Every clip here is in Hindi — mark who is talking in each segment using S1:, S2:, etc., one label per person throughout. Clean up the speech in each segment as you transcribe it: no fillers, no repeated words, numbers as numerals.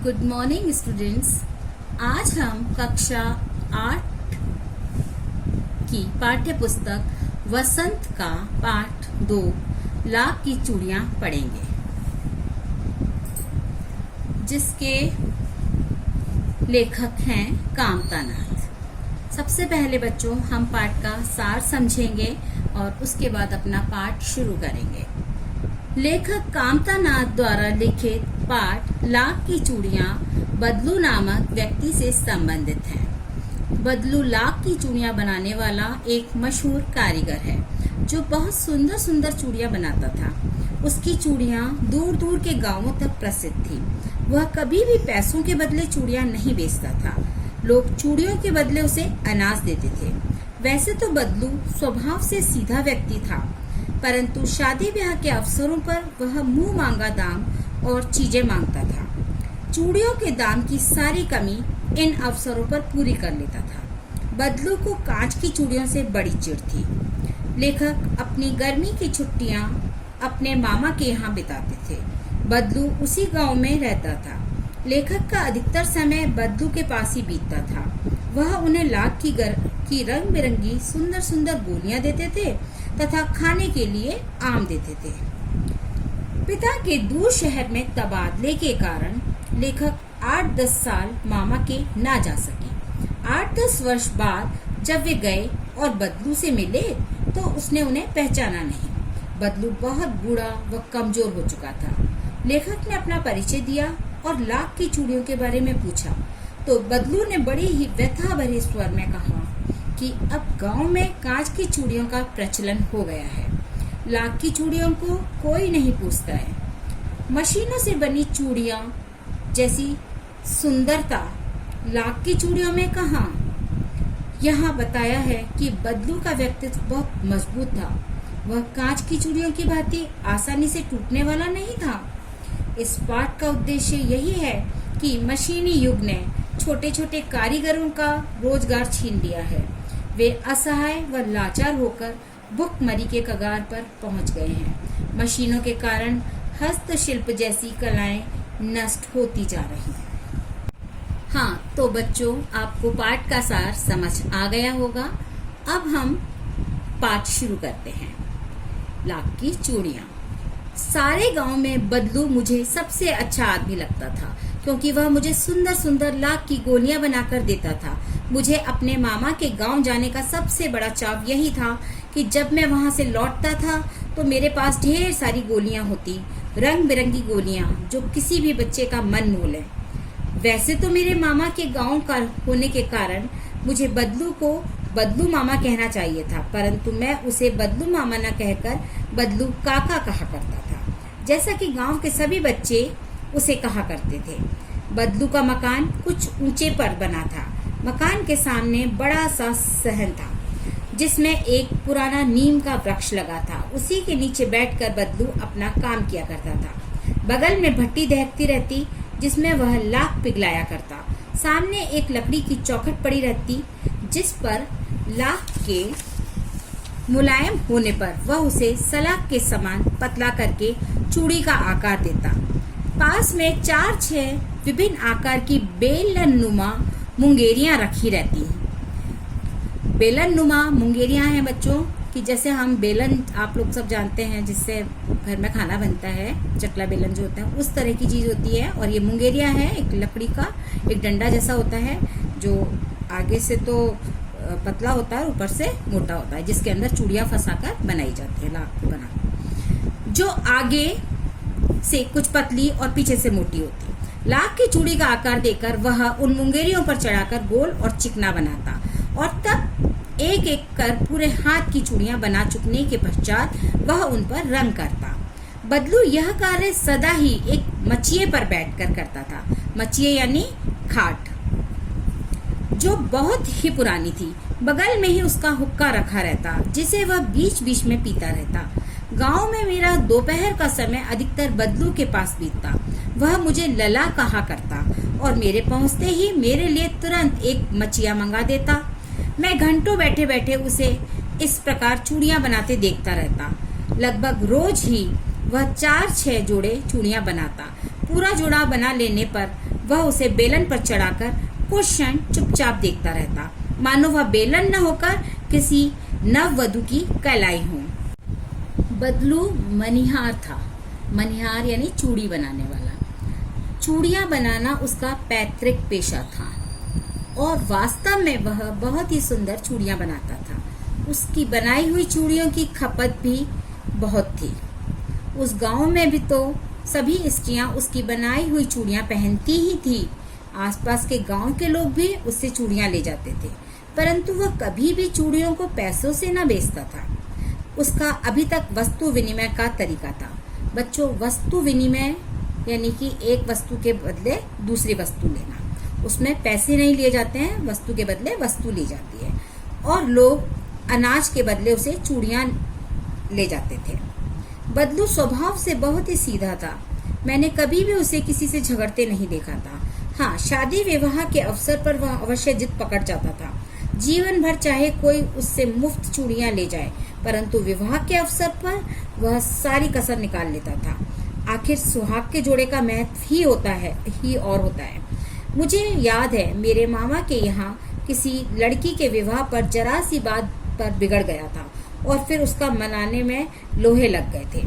S1: Good morning students. आज हम कक्षा 8 की पाठ्य पुस्तक वसंत का पाठ 2 लाख की चूड़ियां पढ़ेंगे, जिसके लेखक हैं कामता नाथ। सबसे पहले बच्चों हम पाठ का सार समझेंगे और उसके बाद अपना पाठ शुरू करेंगे। लेखक कामता नाथ द्वारा लिखित पाठ लाख की चूड़ियां बदलू नामक व्यक्ति से संबंधित है। बदलू लाख की चूड़ियां बनाने वाला एक मशहूर कारीगर है जो बहुत सुंदर सुंदर चूड़ियां बनाता था। उसकी चूड़ियां दूर दूर के गांवों तक प्रसिद्ध थी। वह कभी भी पैसों के बदले चूड़ियां नहीं बेचता था। लोग चूड़ियों के बदले उसे अनाज देते थे। वैसे तो बदलू स्वभाव से सीधा व्यक्ति था, परंतु शादी ब्याह के अवसरों पर वह मुंह मांगा दाम और चीजें मांगता था। चूड़ियों के दाम की सारी कमी इन अवसरों पर पूरी कर लेता था। बदलू को कांच की चूड़ियों से बड़ी चिढ़ थी। लेखक अपनी गर्मी की छुट्टियां अपने मामा के यहाँ बिताते थे। बदलू उसी गांव में रहता था। लेखक का अधिकतर समय बदलू के पास ही बीतता था। वह उन्हें लाख की रंग बिरंगी सुंदर सुंदर गोलियां देते थे तथा खाने के लिए आम देते थे। पिता के दूर शहर में तबादले के कारण लेखक 8-10 साल मामा के ना जा सके। 8-10 वर्ष बाद जब वे गए और बदलू से मिले तो उसने उन्हें पहचाना नहीं। बदलू बहुत बूढ़ा व कमजोर हो चुका था। लेखक ने अपना परिचय दिया और लाख की चूड़ियों के बारे में पूछा तो बदलू ने बड़ी ही व्यथा भरे स्वर में कहा कि अब गांव में कांच की चूड़ियों का प्रचलन हो गया है। लाख की चूड़ियों को कोई नहीं पूछता है। मशीनों से बनी चूड़ियां जैसी सुंदरता लाख की चूड़ियों में कहाँ। यहाँ बताया है कि बदलू का व्यक्तित्व बहुत मजबूत था। वह कांच की चूड़ियों की भांति आसानी से टूटने वाला नहीं था। इस पाठ का उद्देश्य यही है कि मशीनी युग ने छोटे छोटे कारीगरों का रोजगार छीन लिया है। वे असहाय व लाचार होकर भुखमरी के कगार पर पहुंच गए हैं। मशीनों के कारण हस्तशिल्प जैसी कलाएं नष्ट होती जा रही हैं। हाँ, तो बच्चों आपको पाठ का सार समझ आ गया होगा। अब हम पाठ शुरू करते हैं। लाख की चूड़ियां। सारे गांव में बदलू मुझे सबसे अच्छा आदमी लगता था, क्योंकि वह मुझे सुंदर सुंदर लाख की गोलियां बनाकर देता था। मुझे अपने मामा के गांव जाने का सबसे बड़ा चाव यही था कि जब मैं वहां से लौटता था तो मेरे पास ढेर सारी गोलियां होती, रंग बिरंगी गोलियां जो किसी भी बच्चे का मन मोह ले। वैसे तो मेरे मामा के गांव का होने के कारण मुझे बदलू को बदलू मामा कहना चाहिए था, परंतु मैं उसे बदलू मामा न कहकर बदलू काका कहा करता था, जैसा कि गांव के सभी बच्चे उसे कहा करते थे। बदलू का मकान कुछ ऊंचे पर बना था। मकान के सामने बड़ा सा सहन था जिसमें एक पुराना नीम का वृक्ष लगा था। उसी के नीचे बैठकर बदलू अपना काम किया करता था। बगल में भट्टी दहकती रहती जिसमें वह लाख पिघलाया करता। सामने एक लकड़ी की चौखट पड़ी रहती जिस पर लाख के मुलायम होने पर वह उसे सलाख के समान पतला करके चूड़ी का आकार देता। पास में 4-6 विभिन्न आकार की बेलन नुमा मुंगेरियां रखी रहती हैं। बेलन नुमा मुंगेरियां हैं बच्चों कि जैसे हम बेलन आप लोग सब जानते हैं जिससे घर में खाना बनता है, चकला बेलन जो होता है उस तरह की चीज होती है। और ये मुंगेरियां है एक लकड़ी का एक डंडा जैसा होता है जो आगे से तो पतला होता है, ऊपर से मोटा होता है, जिसके अंदर चूड़ियां फंसाकर बनाई जाती है। लाख बना जो आगे से कुछ पतली और पीछे से मोटी होती है। लाख की चूड़ी का आकार देकर वह उन मुंगेरियों पर चढ़ाकर गोल और चिकना बनाता और तब एक एक कर पूरे हाथ की चूड़ियां बना चुकने के पश्चात वह उन पर रंग करता। बदलू यह कार्य सदा ही एक मचिए पर बैठकर करता था। मचिए यानी खाट, जो बहुत ही पुरानी थी। बगल में ही उसका हुक्का रखा रहता जिसे वह बीच बीच में पीता रहता। गांव में मेरा दोपहर का समय अधिकतर बदलू के पास बीतता। वह मुझे लला कहा करता और मेरे पहुंचते ही मेरे लिए तुरंत एक मचिया मंगा देता। मैं घंटों बैठे बैठे उसे इस प्रकार चूड़ियां बनाते देखता रहता। लगभग रोज ही वह 4-6 जोड़े चूड़ियां बनाता। पूरा जोड़ा बना लेने पर वह उसे बेलन पर चढ़ाकर कुछ क्षण चुपचाप देखता रहता, मानो वह बेलन न होकर किसी नववधु की कलाई हो। बदलू मनिहार था। मनिहार यानी चूड़ी बनाने वाला। चूड़ियां बनाना उसका पैतृक पेशा था और वास्तव में वह बहुत ही सुंदर चूड़ियां बनाता था। उसकी बनाई हुई चूड़ियों की खपत भी बहुत थी। उस गांव में भी तो सभी स्त्रियां उसकी बनाई हुई चूड़ियां पहनती ही थी। आसपास के गांव के लोग भी उससे चूड़ियां ले जाते थे, परंतु वह कभी भी चूड़ियों को पैसों से न बेचता था। उसका अभी तक वस्तु विनिमय का तरीका था। बच्चों, वस्तु विनिमय यानी कि एक वस्तु के बदले दूसरी वस्तु लेना। उसमें पैसे नहीं लिए जाते हैं, वस्तु के बदले वस्तु ली जाती है और लोग अनाज के बदले उसे चूड़ियां ले जाते थे। बदलू स्वभाव से बहुत ही सीधा था। मैंने कभी भी उसे किसी से झगड़ते नहीं देखा था। हाँ, शादी विवाह के अवसर पर वह अवश्य जिद पकड़ जाता था। जीवन भर चाहे कोई उससे मुफ्त चूड़ियां ले जाए, परंतु विवाह के अवसर पर वह सारी कसर निकाल लेता था। आखिर सुहाग के जोड़े का महत्व ही होता है। मुझे याद है, मेरे मामा के यहाँ किसी लड़की के विवाह पर जरा सी बात पर बिगड़ गया था और फिर उसका मनाने में लोहे लग गए थे।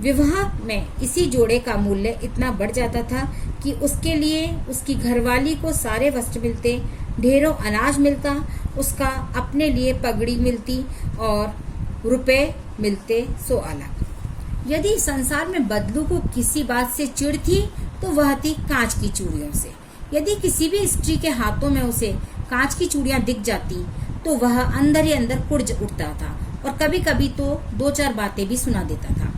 S1: विवाह में इसी जोड़े का मूल्य इतना बढ़ जाता था कि उसके लिए उसकी घरवाली को सारे वस्त्र मिलते, ढेरों अनाज मिलता, उसका अपने लिए पगड़ी मिलती और रुपए मिलते सो अलग। यदि संसार में बदलू को किसी बात से चिढ़ थी तो वह थी कांच की चूड़ियों से। यदि किसी भी स्त्री के हाथों में उसे कांच की चूड़ियां दिख जाती तो वह अंदर ही अंदर कुर्ज उठता था और कभी कभी तो 2-4 बातें भी सुना देता था।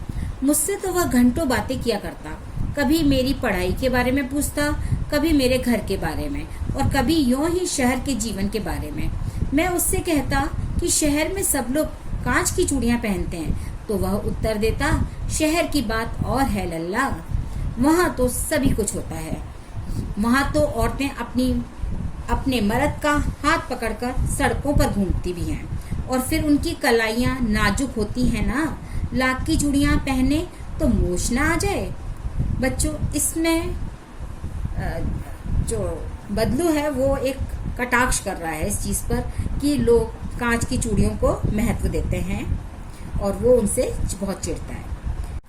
S1: मुझसे तो वह घंटों बातें किया करता। कभी मेरी पढ़ाई के बारे में पूछता, कभी मेरे घर के बारे में और कभी यूं ही शहर के जीवन के बारे में। मैं उससे कहता कि शहर में सब लोग कांच की चूड़ियां पहनते हैं, तो वह उत्तर देता, शहर की बात और है लल्ला, वहां तो सभी कुछ होता है। वहां तो औरतें अपने मर्द का हाथ पकड़कर सड़कों पर घूमती भी हैं और फिर उनकी कलाइयां नाजुक होती हैं ना, लाख की चूड़ियां पहने तो मूछ ना आ जाए। बच्चों, इसमें जो बदलू है वो एक कटाक्ष कर रहा है इस चीज पर कि लोग कांच की चूड़ियों को महत्व देते हैं और वो उनसे बहुत चिढ़ता है।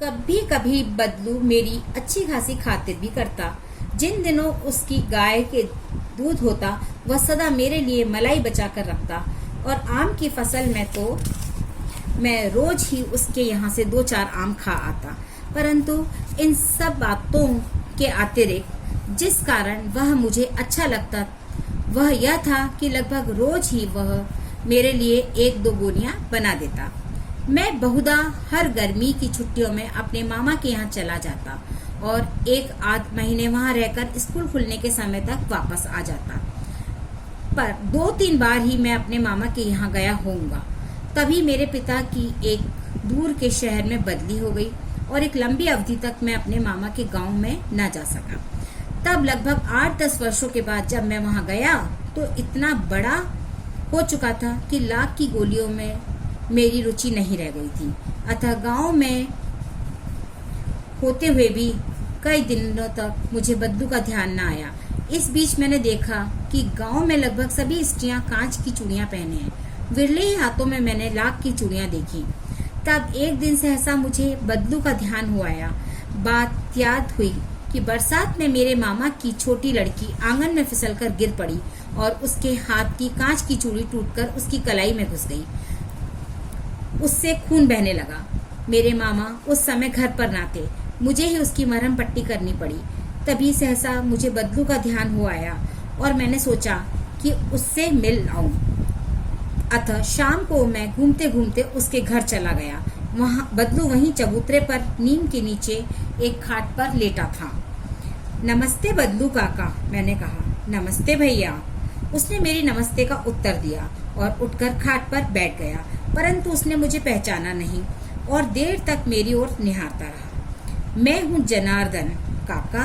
S1: कभी कभी बदलू मेरी अच्छी खासी खातिर भी करता। जिन दिनों उसकी गाय के दूध होता वह सदा मेरे लिए मलाई बचा कर रखता और आम की फसल में तो मैं रोज ही उसके यहाँ से 2-4 आम खा आता। परंतु इन सब बातों के अतिरिक्त जिस कारण वह मुझे अच्छा लगता वह यह था कि लगभग रोज ही वह मेरे लिए 1-2 गोलियां बना देता। मैं बहुधा हर गर्मी की छुट्टियों में अपने मामा के यहाँ चला जाता और 1-8 महीने वहाँ रहकर स्कूल खुलने के समय तक वापस आ जाता। पर 2-3 बार ही मैं अपने मामा के यहाँ गया होऊंगा। तभी मेरे पिता की एक दूर के शहर में बदली हो गई और एक लंबी अवधि तक मैं अपने मामा के गांव में न जा सका। तब लगभग 8-10 वर्षों के बाद जब मैं वहां गया तो इतना बड़ा हो चुका था कि लाख की गोलियों में मेरी रुचि नहीं रह गई थी। अतः गांव में होते हुए भी कई दिनों तक मुझे बदलू का ध्यान न आया। इस बीच मैंने देखा कि गांव में लगभग सभी स्त्रियां कांच की चूड़ियां पहने हैं। विरले ही हाथों में मैंने लाख की चूड़ियां देखी। तब एक दिन सहसा मुझे बदलू का ध्यान हुआ आया। बात याद हुई कि बरसात में मेरे मामा की छोटी लड़की आंगन में फिसलकर गिर पड़ी और उसके हाथ की कांच की चूड़ी टूटकर उसकी कलाई में घुस गई। उससे खून बहने लगा। मेरे मामा उस समय घर पर ना थे, मुझे ही उसकी मरहम पट्टी करनी पड़ी। तभी सहसा मुझे बदलू का ध्यान हो आया और मैंने सोचा कि उससे मिल आऊं। अतः शाम को मैं घूमते घूमते उसके घर चला गया। वहां बदलू वहीं चबूतरे पर नीम के नीचे एक खाट पर लेटा था। नमस्ते बदलू काका, मैंने कहा। नमस्ते भैया। उसने मेरी नमस्ते का उत्तर दिया और उठकर खाट पर बैठ गया, परंतु उसने मुझे पहचाना नहीं और देर तक मेरी ओर निहारता रहा। मैं हूँ जनार्दन काका,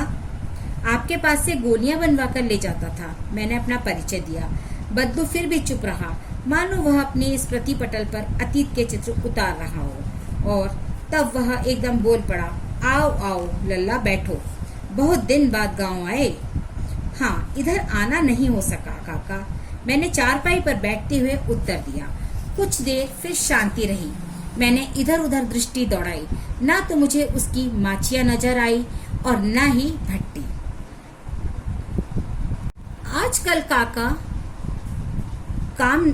S1: आपके पास से गोलियां बनवा कर ले जाता था। मैंने अपना परिचय दिया। बदलू फिर भी चुप रहा, मानो वह अपने स्मृति पटल पर अतीत के चित्र उतार रहा हो। और तब वह एकदम बोल पड़ा, आओ आओ लल्ला, बैठो। बहुत दिन बाद गांव आए। हाँ, इधर आना नहीं हो सका काका, मैंने चारपाई पर बैठते हुए उत्तर दिया। कुछ देर फिर शांति रही। मैंने इधर उधर दृष्टि दौड़ाई, ना तो मुझे उसकी माचिया नजर आई और ना ही भट्टी। आजकल काका काम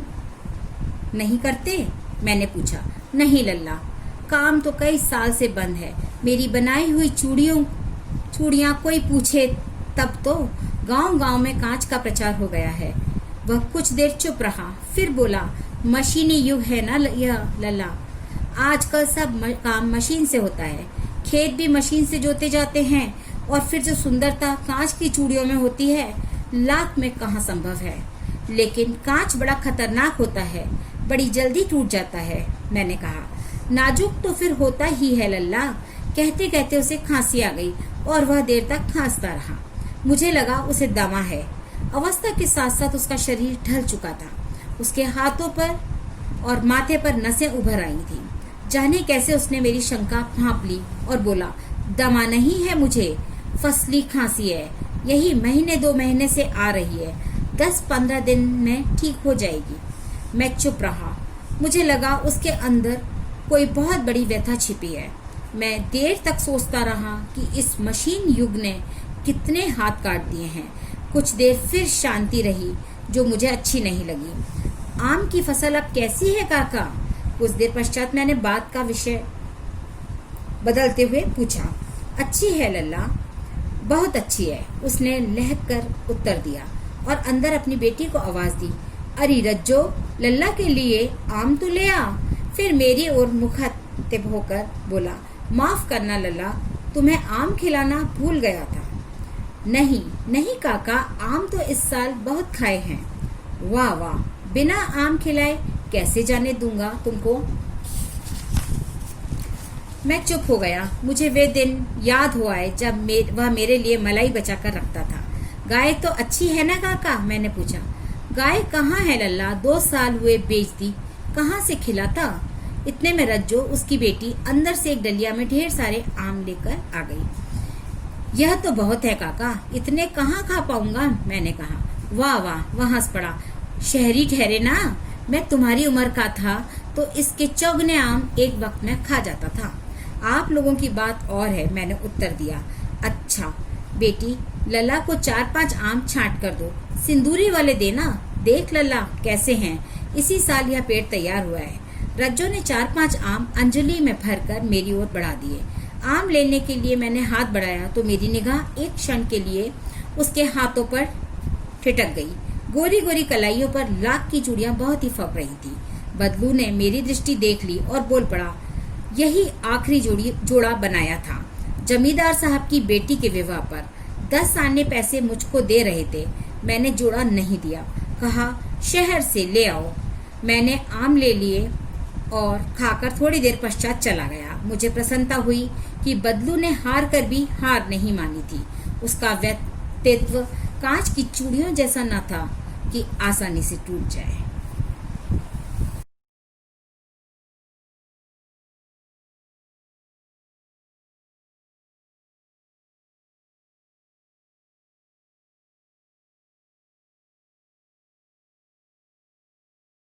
S1: नहीं करते? मैंने पूछा। नहीं लल्ला, काम तो कई साल से बंद है। मेरी बनाई हुई चूड़ियां कोई पूछे तब तो गांव गांव में कांच का प्रचार हो गया है। वह कुछ देर चुप रहा, फिर बोला, मशीनी युग है ना यह लल्ला, आजकल सब काम मशीन से होता है। खेत भी मशीन से जोते जाते हैं और फिर जो सुंदरता कांच की चूड़ियों में होती है, लाख में कहाँ संभव है। लेकिन कांच बड़ा खतरनाक होता है, बड़ी जल्दी टूट जाता है। मैंने कहा। नाजुक तो फिर होता ही है लल्ला। कहते कहते उसे खांसी आ गई और वह देर तक खांसता रहा। मुझे लगा उसे दमा है। अवस्था के साथ साथ उसका शरीर ढल चुका था। उसके हाथों पर और माथे पर नसें उभर आई थी। जाने कैसे उसने मेरी शंका भांप ली और बोला, दमा नहीं है मुझे, फसली खांसी है। यही महीने 2 महीने से आ रही है, 10-15 दिन में ठीक हो जाएगी। मैं चुप रहा। मुझे लगा उसके अंदर कोई बहुत बड़ी व्यथा छिपी है। मैं देर तक सोचता रहा कि इस मशीन युग ने कितने हाथ काट दिए हैं। कुछ देर फिर शांति रही, जो मुझे अच्छी नहीं लगी। आम की फसल अब कैसी है काका? कुछ देर पश्चात मैंने बात का विषय बदलते हुए पूछा। अच्छी है लल्ला, बहुत अच्छी है, उसने लहक कर उत्तर दिया और अंदर अपनी बेटी को आवाज दी। अरे रज्जो, लल्ला के लिए आम तो ले आ। फिर मेरी ओर मुखातिब होकर बोला, माफ करना लल्ला, तुम्हें आम खिलाना भूल गया था। नहीं नहीं काका, आम तो इस साल बहुत खाए हैं। वाह वाह, बिना आम खिलाए कैसे जाने दूंगा तुमको। मैं चुप हो गया। मुझे वे दिन याद हो आए जब वह मेरे लिए मलाई बचा कर रखता था। गाय तो अच्छी है ना काका? मैंने पूछा। गाय कहाँ है लल्ला, 2 साल हुए बेच दी, कहाँ से खिलाता। इतने में रज्जो, उसकी बेटी, अंदर से एक डलिया में ढेर सारे आम लेकर आ गई। यह तो बहुत है काका, इतने कहाँ खा पाऊंगा। मैंने कहा। वाह वाह, वह हंस पड़ा। शहरी ठहरे ना, मैं तुम्हारी उम्र का था तो इसके चौगने आम एक वक्त में खा जाता था। आप लोगों की बात और है, मैंने उत्तर दिया। अच्छा बेटी, लल्ला को 4-5 आम छांट कर दो, सिंदूरी वाले देना। देख लल्ला कैसे हैं, इसी साल यह पेड़ तैयार हुआ है। रज्जो ने 4-5 आम अंजलि में भरकर मेरी ओर बढ़ा दिए। आम लेने के लिए मैंने हाथ बढ़ाया तो मेरी निगाह एक क्षण के लिए उसके हाथों पर ठिठक गई। गोरी गोरी कलाइयों पर लाख की चूड़ियां बहुत ही फप रही थी। बदलू ने मेरी दृष्टि देख ली और बोल पड़ा, यही आखिरी जोड़ा बनाया था जमींदार साहब की बेटी के विवाह पर। 10 आने पैसे मुझको दे रहे थे, मैंने जोड़ा नहीं दिया। कहा शहर से ले आओ। मैंने आम ले लिए और खाकर थोड़ी देर पश्चात चला गया। मुझे प्रसन्नता हुई कि बदलू ने हार कर भी हार नहीं मानी थी। उसका व्यक्तित्व कांच की चूड़ियों जैसा न था कि आसानी से टूट जाए।